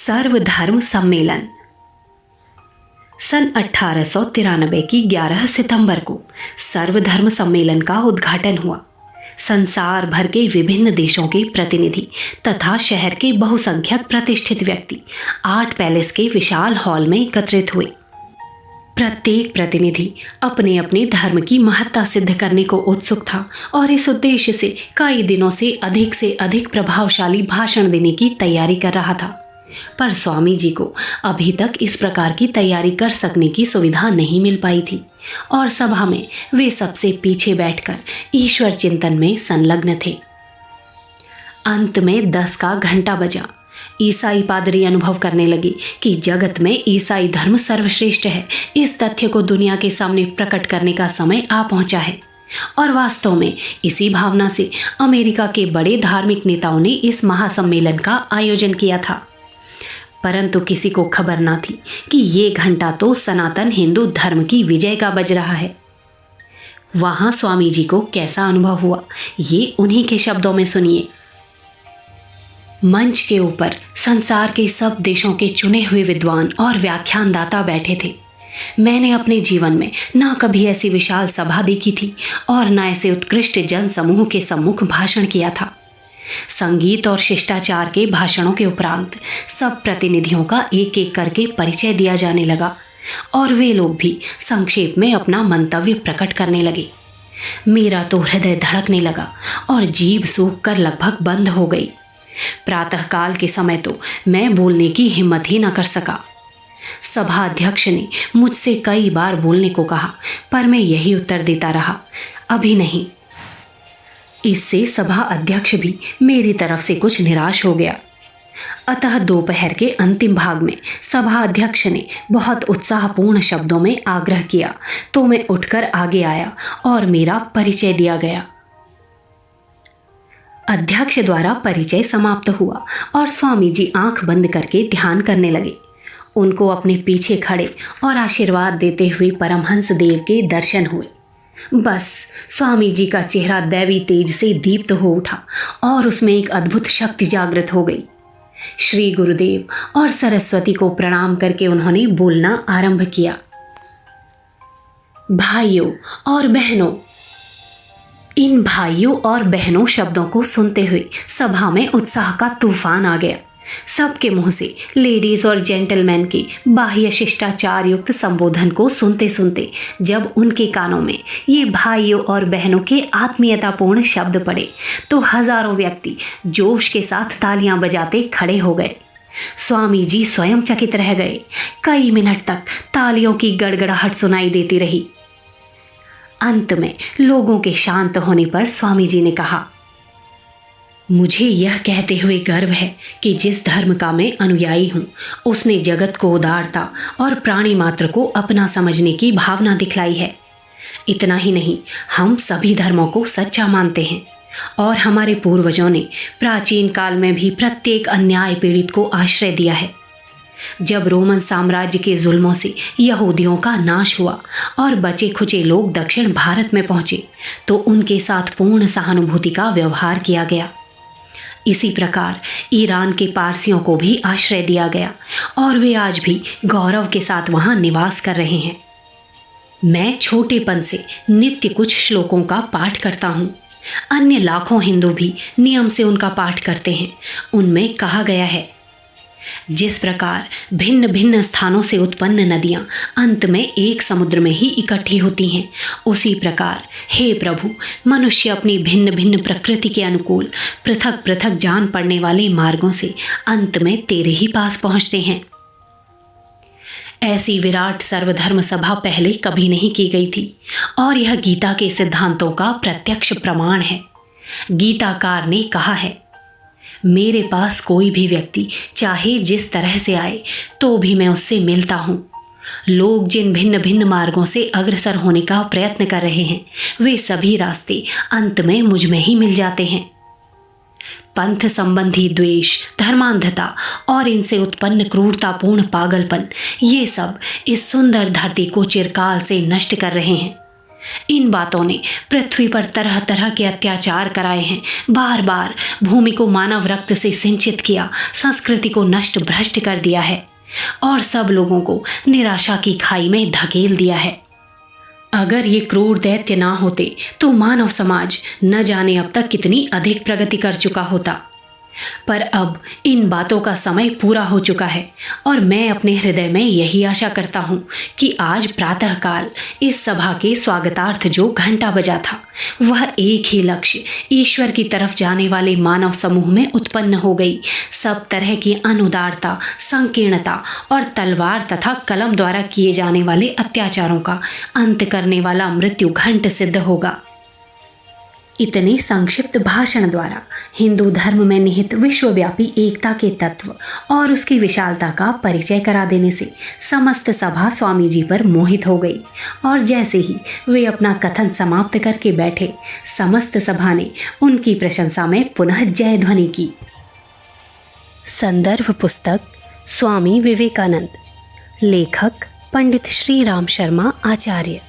सर्वधर्म सम्मेलन। सन 1893 की 11 सितंबर को सर्वधर्म सम्मेलन का उद्घाटन हुआ। संसार भर के विभिन्न देशों के प्रतिनिधि तथा शहर के बहुसंख्यक प्रतिष्ठित व्यक्ति आर्ट पैलेस के विशाल हॉल में एकत्रित हुए। प्रत्येक प्रतिनिधि अपने अपने धर्म की महत्ता सिद्ध करने को उत्सुक था और इस उद्देश्य से कई दिनों से अधिक प्रभावशाली भाषण देने की तैयारी कर रहा था। पर स्वामी जी को अभी तक इस प्रकार की तैयारी कर सकने की सुविधा नहीं मिल पाई थी और सभा में वे सबसे पीछे बैठकर ईश्वर चिंतन में संलग्न थे। अंत में 10 का घंटा बजा। ईसाई पादरी अनुभव करने लगे कि जगत में ईसाई धर्म सर्वश्रेष्ठ है। इस तथ्य को दुनिया के सामने प्रकट करने का समय आ पहुंचा है। और वास्तव में इसी भावना से अमेरिका के बड़े धार्मिक नेताओं ने इस महासम्मेलन का आयोजन किया था। परंतु किसी को खबर ना थी कि ये घंटा तो सनातन हिंदू धर्म की विजय का बज रहा है। वहां स्वामी जी को कैसा अनुभव हुआ, ये उन्हीं के शब्दों में सुनिए। मंच के ऊपर संसार के सब देशों के चुने हुए विद्वान और व्याख्यानदाता बैठे थे। मैंने अपने जीवन में ना कभी ऐसी विशाल सभा देखी थी और न ऐसे उत्कृष्ट जन समूह के सम्मुख भाषण किया था। संगीत और शिष्टाचार के भाषणों के उपरांत सब प्रतिनिधियों का एक एक करके परिचय दिया जाने लगा और वे लोग भी संक्षेप में अपना मंतव्य प्रकट करने लगे। मेरा तो हृदय धड़कने लगा और जीभ सूख कर लगभग बंद हो गई। प्रातःकाल के समय तो मैं बोलने की हिम्मत ही न कर सका। सभा अध्यक्ष ने मुझसे कई बार बोलने को कहा, पर मैं यही उत्तर देता रहा, अभी नहीं। इससे सभा अध्यक्ष भी मेरी तरफ से कुछ निराश हो गया। अतः दोपहर के अंतिम भाग में सभा अध्यक्ष ने बहुत उत्साहपूर्ण शब्दों में आग्रह किया तो मैं उठकर आगे आया और मेरा परिचय दिया गया। अध्यक्ष द्वारा परिचय समाप्त हुआ और स्वामी जी आंख बंद करके ध्यान करने लगे। उनको अपने पीछे खड़े और आशीर्वाद देते हुए परमहंस देव के दर्शन हुए। बस स्वामी जी का चेहरा दैवी तेज से दीप्त हो उठा और उसमें एक अद्भुत शक्ति जागृत हो गई। श्री गुरुदेव और सरस्वती को प्रणाम करके उन्होंने बोलना आरंभ किया। भाइयों और बहनों। इन भाइयों और बहनों शब्दों को सुनते हुए सभा में उत्साह का तूफान आ गया। सबके मुंह से लेडीज और जेंटलमैन के बाह्य शिष्टाचार युक्त संबोधन को सुनते सुनते जब उनके कानों में ये भाइयों और बहनों के आत्मीयतापूर्ण शब्द पड़े तो हजारों व्यक्ति जोश के साथ तालियां बजाते खड़े हो गए। स्वामी जी स्वयं चकित रह गए। कई मिनट तक तालियों की गड़गड़ाहट सुनाई देती रही। अंत में लोगों के शांत होने पर स्वामी जी ने कहा, मुझे यह कहते हुए गर्व है कि जिस धर्म का मैं अनुयायी हूँ उसने जगत को उदारता और प्राणी मात्र को अपना समझने की भावना दिखलाई है। इतना ही नहीं, हम सभी धर्मों को सच्चा मानते हैं और हमारे पूर्वजों ने प्राचीन काल में भी प्रत्येक अन्याय पीड़ित को आश्रय दिया है। जब रोमन साम्राज्य के जुल्मों से यहूदियों का नाश हुआ और बचे खुचे लोग दक्षिण भारत में पहुंचे तो उनके साथ पूर्ण सहानुभूति का व्यवहार किया गया। इसी प्रकार ईरान के पारसियों को भी आश्रय दिया गया और वे आज भी गौरव के साथ वहां निवास कर रहे हैं। मैं छोटेपन से नित्य कुछ श्लोकों का पाठ करता हूँ। अन्य लाखों हिंदू भी नियम से उनका पाठ करते हैं। उनमें कहा गया है, जिस प्रकार भिन्न भिन्न स्थानों से उत्पन्न नदियां अंत में एक समुद्र में ही इकट्ठी होती हैं, उसी प्रकार हे प्रभु, मनुष्य अपनी भिन्न भिन्न प्रकृति के अनुकूल पृथक पृथक जान पड़ने वाले मार्गों से अंत में तेरे ही पास पहुंचते हैं। ऐसी विराट सर्वधर्म सभा पहले कभी नहीं की गई थी और यह गीता के सिद्धांतों का प्रत्यक्ष प्रमाण है। गीताकार ने कहा है, मेरे पास कोई भी व्यक्ति चाहे जिस तरह से आए तो भी मैं उससे मिलता हूँ। लोग जिन भिन्न भिन्न मार्गों से अग्रसर होने का प्रयत्न कर रहे हैं वे सभी रास्ते अंत में मुझ में ही मिल जाते हैं। पंथ संबंधी द्वेष, धर्मांधता और इनसे उत्पन्न क्रूरतापूर्ण पागलपन, ये सब इस सुंदर धरती को चिरकाल से नष्ट कर रहे हैं। इन बातों ने पृथ्वी पर तरह तरह के अत्याचार कराए हैं, बार बार भूमि को मानव रक्त से सिंचित किया, संस्कृति को नष्ट भ्रष्ट कर दिया है और सब लोगों को निराशा की खाई में धकेल दिया है। अगर ये क्रूर दैत्य ना होते तो मानव समाज न जाने अब तक कितनी अधिक प्रगति कर चुका होता। पर अब इन बातों का समय पूरा हो चुका है और मैं अपने हृदय में यही आशा करता हूँ कि आज प्रातःकाल इस सभा के स्वागतार्थ जो घंटा बजा था वह एक ही लक्ष्य, ईश्वर की तरफ जाने वाले मानव समूह में उत्पन्न हो गई। सब तरह की अनुदारता, संकीर्णता और तलवार तथा कलम द्वारा किए जाने वाले अत्याचारों का अंत करने वाला मृत्यु घंट सिद्ध होगा। इतने संक्षिप्त भाषण द्वारा हिंदू धर्म में निहित विश्वव्यापी एकता के तत्व और उसकी विशालता का परिचय करा देने से समस्त सभा स्वामी जी पर मोहित हो गई और जैसे ही वे अपना कथन समाप्त करके बैठे, समस्त सभा ने उनकी प्रशंसा में पुनः जय ध्वनि की। संदर्भ पुस्तक स्वामी विवेकानंद, लेखक पंडित श्री राम शर्मा आचार्य।